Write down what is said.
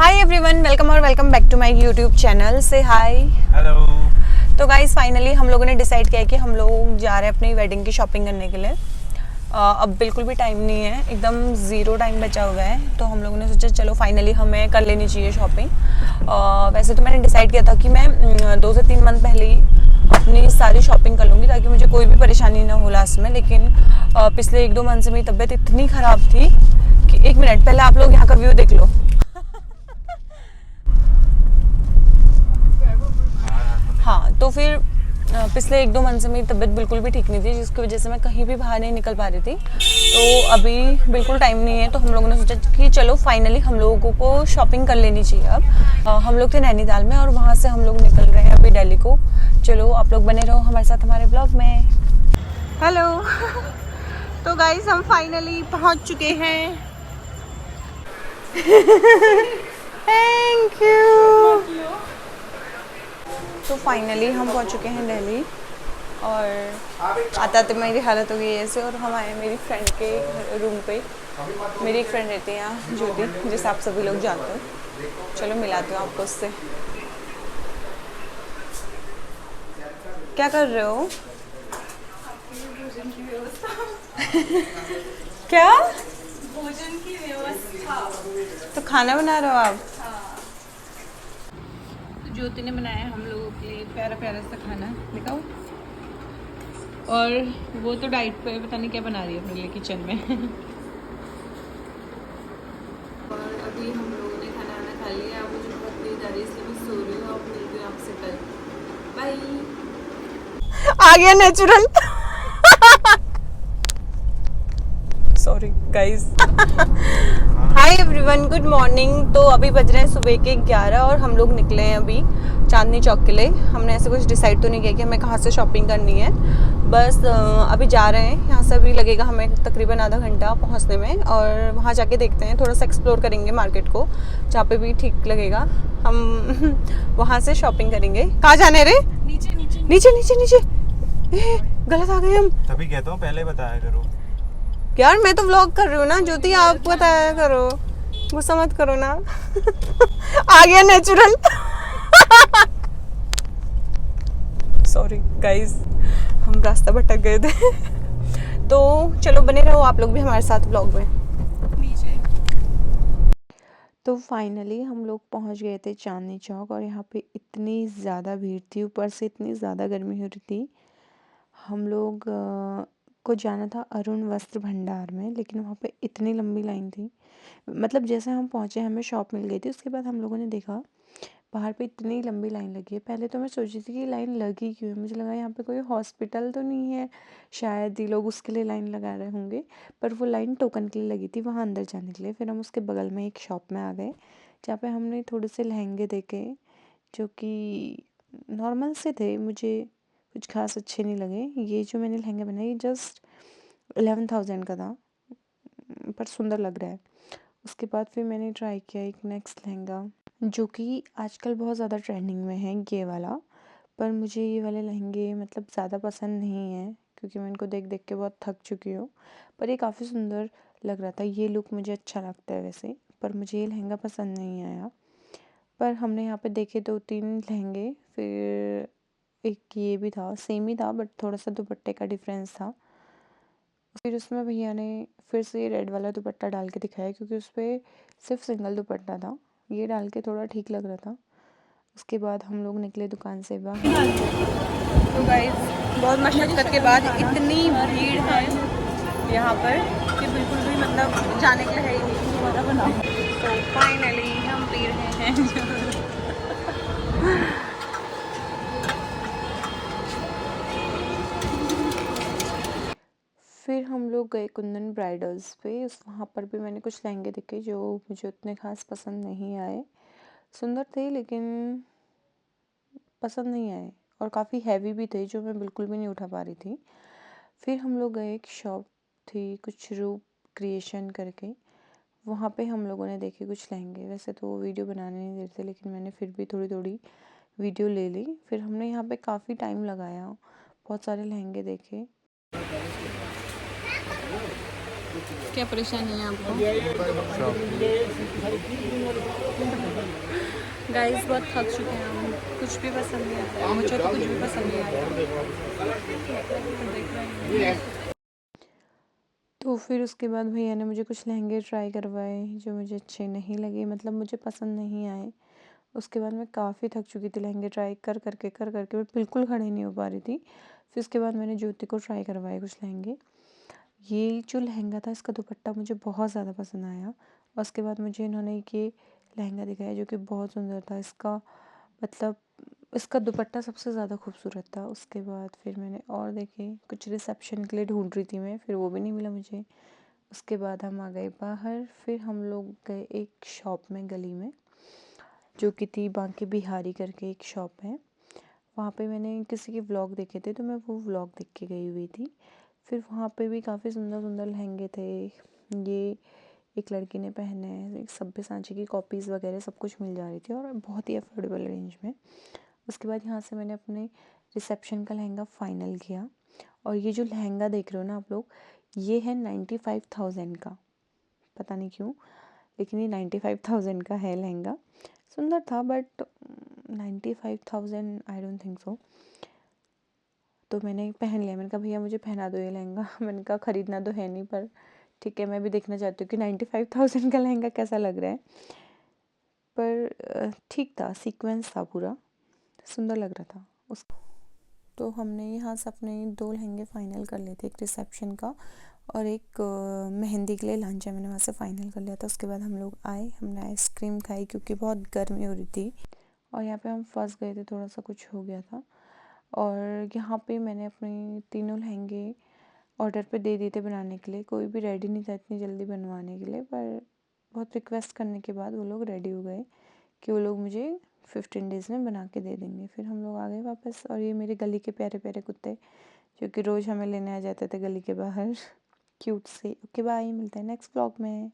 Hi everyone, welcome back to my YouTube channel. Say hi. Hello. तो guys finally हम लोगों ने decide किया है कि हम लोग जा रहे हैं अपनी वेडिंग की शॉपिंग करने के लिए। अब बिल्कुल भी टाइम नहीं है, एकदम ज़ीरो टाइम बचा हुआ है। तो हम लोगों ने सोचा चलो फाइनली हमें कर लेनी चाहिए शॉपिंग। वैसे तो मैंने डिसाइड किया था कि मैं 2 से 3 मंथ पहले ही अपनी सारी शॉपिंग कर लूँगी ताकि मुझे कोई भी परेशानी ना हो लास्ट में। लेकिन पिछले 1-2 मंथ से मेरी तबीयत इतनी ख़राब थी कि 1 मिनट पहले आप लोग यहाँ का व्यू देख लो। हाँ, तो फिर पिछले 1-2 मंथ से मेरी तबीयत बिल्कुल भी ठीक नहीं थी, जिसकी वजह से मैं कहीं भी बाहर नहीं निकल पा रही थी। तो अभी बिल्कुल टाइम नहीं है, तो हम लोगों ने सोचा कि चलो फाइनली हम लोगों को शॉपिंग कर लेनी चाहिए। अब हम लोग थे नैनीताल में और वहाँ से हम लोग निकल रहे हैं अभी दिल्ली को। चलो आप लोग बने रहो हमारे साथ हमारे ब्लॉग में। हेलो। तो गाइस हम फाइनली पहुँच चुके हैं। Thank you. तो फाइनली हम पहुंच चुके हैं दिल्ली और आते आते मेरी हालत हो गई ऐसे। और हम आए मेरी फ्रेंड के रूम पे। मेरी एक फ्रेंड रहती है यहाँ, ज्योति, जिसे आप सभी लोग जानते हो। चलो मिलाती हूँ आपको उससे। क्या कर रहे हो? भोजन की व्यवस्था। क्या? भोजन की व्यवस्था। तो खाना बना रहे हो आप? हाँ। तो ज्योति ने बनाया हम लोगों के लिए प्यारा प्यारा सा खाना, दिखाओ। और वो तो डाइट पे पता नहीं क्या बना रही है अपने लिए किचन में। और अभी हम लोगों ने खाना वाना खा लिया। अब मुझे बहुत नींद आ रही है इसलिए मैं सो रही हूँ। अब मिलती हूँ आपसे कल। बाय। आ गया natural. Sorry guys. Hi everyone, good morning. तो अभी बज रहे हैं सुबह के 11 और हम लोग निकले हैं अभी चांदनी चौक के लिए। हमने ऐसे कुछ डिसाइड तो नहीं किया कि हमें कहाँ से शॉपिंग करनी है, बस अभी जा रहे हैं। यहाँ से अभी लगेगा हमें तकरीबन आधा घंटा पहुँचने में और वहाँ जाके देखते हैं, थोड़ा सा एक्सप्लोर करेंगे मार्केट को, जहाँ पे भी ठीक लगेगा हम वहाँ से शॉपिंग करेंगे। कहाँ जाने रे? नीचे नीचे नीचे नीचे नीचे। गलत आ गए हम। तभी कहता हूँ पहले बताया करो। यार मैं तो व्लॉग कर रही हूँ ना ज्योति, आप बताया करो, गुस्सा मत करो ना। आ गया नेचुरल। सॉरी गाइस, हम रास्ता भटक गए थे। तो चलो बने रहो आप लोग भी हमारे साथ व्लॉग में। नीचे। तो फाइनली हम लोग पहुंच गए थे चांदनी चौक और यहाँ पे इतनी ज़्यादा भीड़ थी, ऊपर से इतनी ज़्यादा गर्मी हो रही थी। हम लोग को जाना था अरुण वस्त्र भंडार में, लेकिन वहाँ पे इतनी लंबी लाइन थी। मतलब जैसे हम पहुँचे हमें शॉप मिल गई थी, उसके बाद हम लोगों ने देखा बाहर पे इतनी लंबी लाइन लगी है। पहले तो मैं सोची थी कि लाइन लगी क्यों है, मुझे लगा यहाँ पे कोई हॉस्पिटल तो नहीं है, शायद ये लोग उसके लिए लाइन लगा रहे होंगे। पर वो लाइन टोकन के लिए लगी थी वहाँ अंदर जाने के लिए। फिर हम उसके बगल में एक शॉप में आ गए जहाँ पे हमने थोड़े से लहंगे देखे जो कि नॉर्मल से थे, मुझे कुछ खास अच्छे नहीं लगे। ये जो मैंने लहंगा बनाया ये जस्ट 11,000 का था, पर सुंदर लग रहा है। उसके बाद फिर मैंने ट्राई किया एक नेक्स्ट लहंगा जो कि आजकल बहुत ज़्यादा ट्रेंडिंग में है, ये वाला। पर मुझे ये वाले लहंगे मतलब ज़्यादा पसंद नहीं है क्योंकि मैं इनको देख देख के बहुत थक चुकी हूँ। पर ये काफ़ी सुंदर लग रहा था, ये लुक मुझे अच्छा लगता है वैसे, पर मुझे ये लहंगा पसंद नहीं आया। पर हमने यहाँ पे देखे 2-3 लहंगे, फिर एक ये भी था, सेम ही था बट थोड़ा सा दुपट्टे का डिफरेंस था। फिर उसमें भैया ने फिर से ये रेड वाला दुपट्टा डाल के दिखाया क्योंकि उस पर सिर्फ सिंगल दुपट्टा था, ये डाल के थोड़ा ठीक लग रहा था। उसके बाद हम लोग निकले दुकान से बाहर। तो गाइस बहुत मशक्क़त के बाद इतनी भीड़ है यहाँ पर कि बिल्कुल भी मतलब जाने के लिए है ही नहीं। तो फाइनली हम पी रहे हैं। फिर हम लोग गए कुंदन ब्राइडल्स पे। उस वहाँ पर भी मैंने कुछ लहंगे देखे जो मुझे उतने खास पसंद नहीं आए। सुंदर थे लेकिन पसंद नहीं आए और काफ़ी हैवी भी थे जो मैं बिल्कुल भी नहीं उठा पा रही थी। फिर हम लोग गए, एक शॉप थी कुछ रूप क्रिएशन करके, वहाँ पे हम लोगों ने देखे कुछ लहंगे। वैसे तो वो वीडियो बनाने नहीं देते थे लेकिन मैंने फिर भी थोड़ी थोड़ी वीडियो ले ली। फिर हमने यहाँ पे काफ़ी टाइम लगाया, बहुत सारे लहंगे देखे। क्या परेशानी है आपको? गाइस बहुत थक चुके हैं हम, कुछ भी पसंद नहीं आता है मुझे, तो कुछ भी पसंद नहीं आता। देख रहे हैं तो फिर उसके बाद भैया ने मुझे कुछ लहंगे ट्राई करवाए जो मुझे अच्छे नहीं लगे, मतलब मुझे पसंद नहीं आए। उसके बाद मैं काफ़ी थक चुकी थी, लहंगे ट्राई कर करके मैं बिल्कुल खड़े नहीं हो पा रही थी। फिर उसके बाद मैंने ज्योति को ट्राई करवाए कुछ लहंगे। ये जो लहंगा था इसका दुपट्टा मुझे बहुत ज़्यादा पसंद आया, और उसके बाद मुझे इन्होंने ये लहंगा दिखाया जो कि बहुत सुंदर था। इसका मतलब इसका दुपट्टा सबसे ज़्यादा खूबसूरत था। उसके बाद फिर मैंने और देखे, कुछ रिसेप्शन के लिए ढूंढ रही थी मैं, फिर वो भी नहीं मिला मुझे। उसके बाद हम आ गए बाहर, फिर हम लोग गए एक शॉप में गली में, जो कि थी बांके बिहारी करके एक शॉप है। वहाँ पे मैंने किसी के व्लॉग देखे थे, तो मैं वो व्लॉग देख के गई हुई थी। फिर वहाँ पे भी काफ़ी सुंदर सुंदर लहंगे थे। ये एक लड़की ने पहने हैं, एक सब्यसाची की कॉपीज़ वगैरह सब कुछ मिल जा रही थी, और बहुत ही अफोर्डेबल रेंज में। उसके बाद यहाँ से मैंने अपने रिसेप्शन का लहंगा फ़ाइनल किया। और ये जो लहंगा देख रहे हो ना आप लोग, ये है 95,000 का। पता नहीं क्यों, लेकिन ये 95,000 का है लहंगा। सुंदर था but 95,000 I don't think so. तो मैंने पहन लिया, मैंने कहा भैया मुझे पहना दो ये लहंगा। मैंने कहा ख़रीदना तो है नहीं, पर ठीक है, मैं भी देखना चाहती हूँ कि 95,000 का लहंगा कैसा लग रहा है। पर ठीक था, सीक्वेंस था पूरा, सुंदर लग रहा था उस। तो हमने यहाँ से अपने 2 लहंगे फ़ाइनल कर लिए थे, एक रिसेप्शन का और एक मेहंदी के लिए लांचा, मैंने वहाँ से फ़ाइनल कर लिया था। उसके बाद हम लोग आए, हमने आइसक्रीम खाई क्योंकि बहुत गर्मी हो रही थी, और यहाँ पे हम फंस गए थे, थोड़ा सा कुछ हो गया था। और यहाँ पे मैंने अपने तीनों लहंगे ऑर्डर पे दे दिए थे बनाने के लिए। कोई भी रेडी नहीं था इतनी जल्दी बनवाने के लिए, पर बहुत रिक्वेस्ट करने के बाद वो लोग रेडी हो गए कि वो लोग मुझे 15 डेज़ में बना के दे देंगे। फिर हम लोग आ गए वापस, और ये मेरे गली के प्यारे प्यारे कुत्ते जो कि रोज़ हमें लेने आ जाते थे गली के बाहर, क्यूट से। ओके बाय, मिलते हैं नेक्स्ट ब्लॉग में।